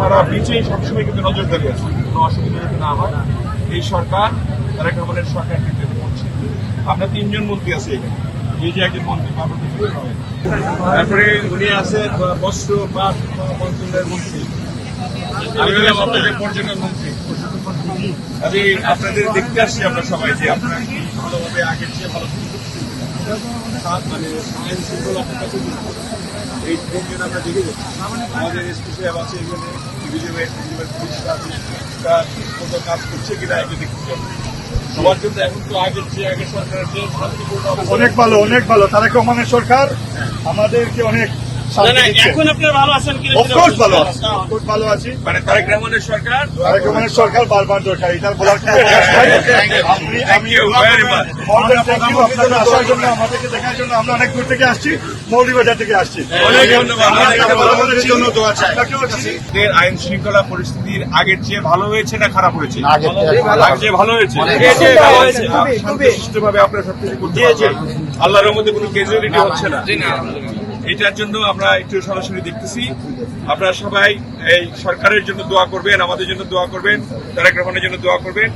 সারা বিচেই সবসময় কিন্তু নজরদারি আছে, কোনো অসুবিধা যাতে না হয়। এই সরকার তারেক রহমানের সরকার কিন্তু করছে। আমরা 3 জন মন্ত্রী আছে এখানে, এই যে একজন মন্ত্রী, তারপরে উনি আছেন বস্ত্র পাট মন্ত্রণালয়ের মন্ত্রী, আমি হলাম আপনাদের পর্যটন মন্ত্রী। আমি আপনাদের দেখতে আসছি, আমরা সবাই যে আপনারা ভালোভাবে আগের চেয়ে ভালো মানে আইন শৃঙ্খলা আপনার কাছে এই ট্রেন আমরা দেখে যাচ্ছি। আমাদের এসপি সাহেব আছে এখানে, পুলিশ কাজ করছে কিনা একে দেখতে হবে সবার জন্য। এখন তো আগের চেয়ে আগে সরকারের চেয়ে শান্তিপূর্ণ অনেক ভালো, অনেক ভালো। তারেক রহমানের সরকার আমাদেরকে অনেক এখন আপনারা ভালো আছেন কি? অফকোর্স ভালো আছি, অফকোর্স ভালো আছি। মানে তারেক রহমানের সরকার, তারেক রহমানের সরকার বারবার দরকার, এটার বলার কোনো অবকাশ নাই। আপনাদের আসার জন্য, আমাদেরকে দেখার জন্য আমরা অনেক দূর থেকে আসছি, মৌলভীবাজার থেকে আসছি। অনেক ধন্যবাদ। আমাদের জন্য দোয়া চাই। আইন শৃঙ্খলা পরিস্থিতির আগের চেয়ে ভালো হয়েছে না খারাপ হয়েছে? আগের চেয়ে ভালো হয়েছে। শান্তশিষ্টভাবে আপনারা সবকিছু করতে পারছেন। আল্লাহর রহমতে কোনো ক্যাজুয়ালিটি হচ্ছে না। এটার জন্য আমরা একটু সরাসরি দেখতেছি। আপনারা সবাই এই সরকারের জন্য দোয়া করবেন, আমাদের জন্য দোয়া করবেন, তারেক রহমানের জন্য দোয়া করবেন।